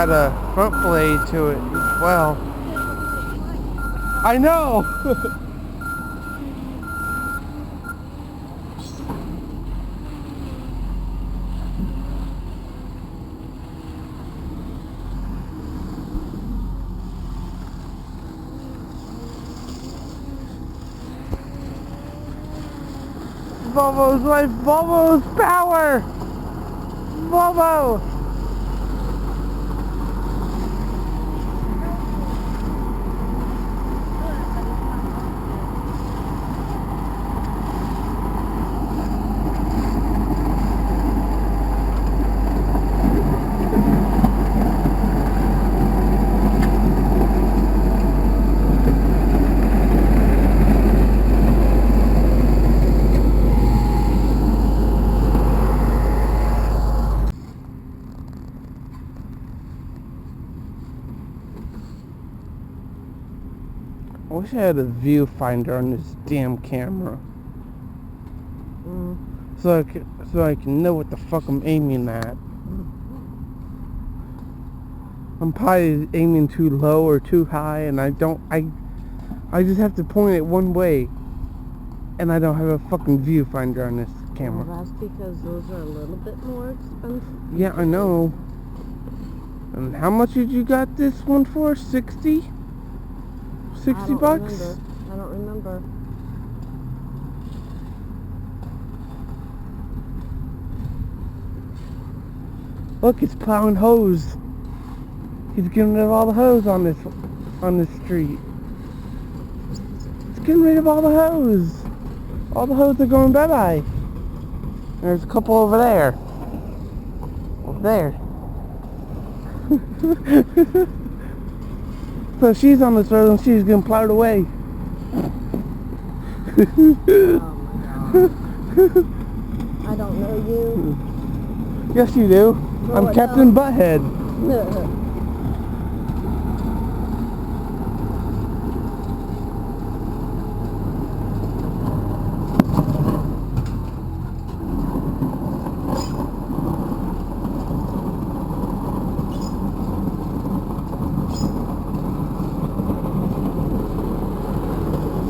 got a front blade to it as well. I know! Volvo's life, Volvo's power! Volvo! I wish I had a viewfinder on this damn camera. So I can know what the fuck I'm aiming at. I'm probably aiming too low or too high, and I just have to point it one way, and I don't have a fucking viewfinder on this camera. Well, that's because those are a little bit more expensive. Yeah, I know. And how much did you got this one for? 60? 60 bucks? I don't remember. Look, it's plowing hose. He's getting rid of all the hose on this street. It's getting rid of all the hose. All the hose are going bye-bye. There's a couple over there. Over there. So she's on this road and she's getting plowed away. Oh my God. I don't know you. Yes, you do. No, I'm I Captain don't. Butthead.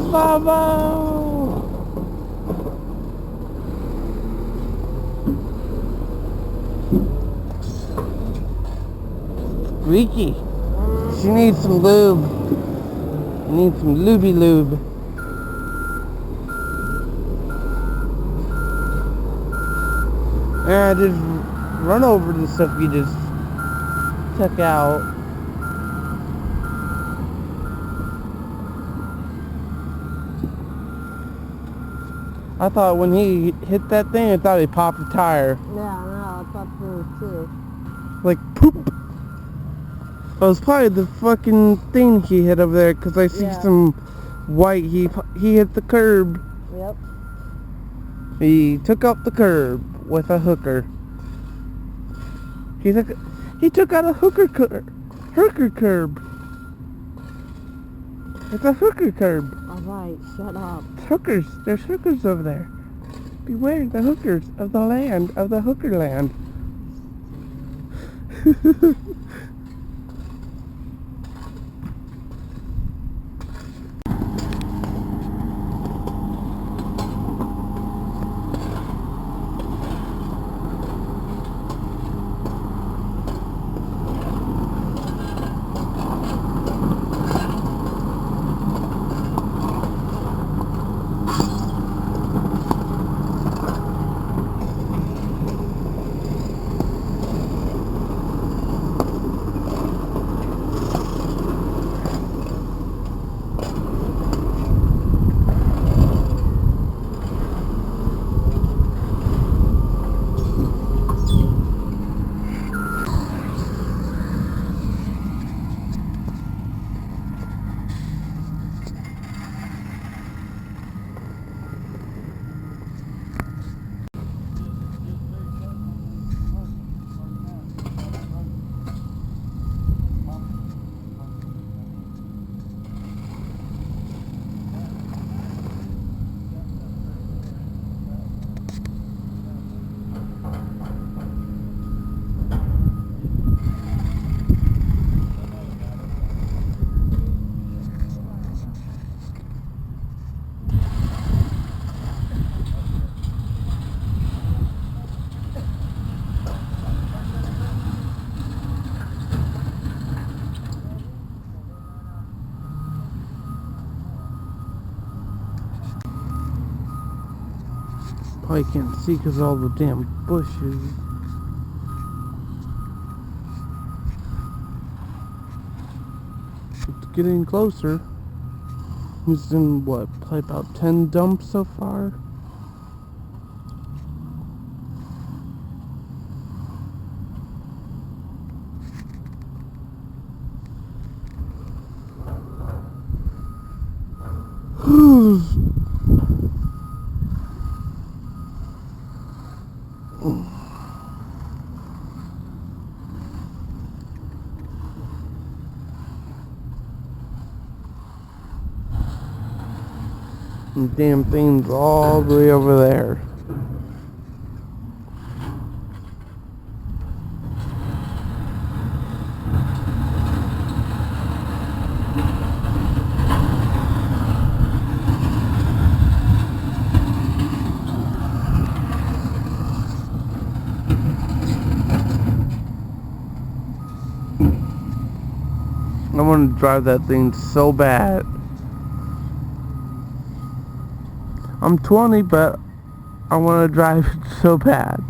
Bravo! Squeaky. She needs some lube. Needs some lubey lube. And I just run over the stuff you just took out. I thought when he hit that thing, I thought he popped a tire. Yeah, no, I thought so too. Like poop. It was probably the fucking thing he hit over there, because I see some white. He hit the curb. Yep. He took up the curb with a hooker. He took out a hooker curb. It's a hooker curb. Alright, shut up. Hookers. There's hookers over there. Beware the hookers of the land, of the hooker land. Oh, you can't see because all the damn bushes. It's getting closer. He's in what, probably about 10 dumps so far? The damn thing's all the way over there. I want to drive that thing so bad. I'm 20, but I want to drive it so bad.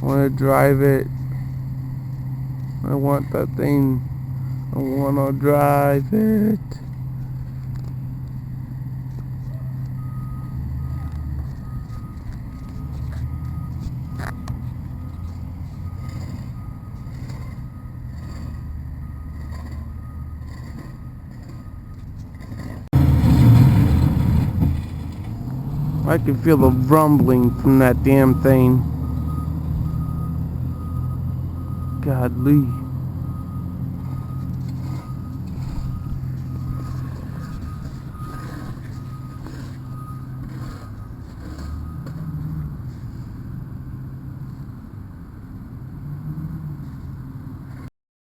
I want to drive it. I want that thing. I want to drive it. I can feel the rumbling from that damn thing. Godly.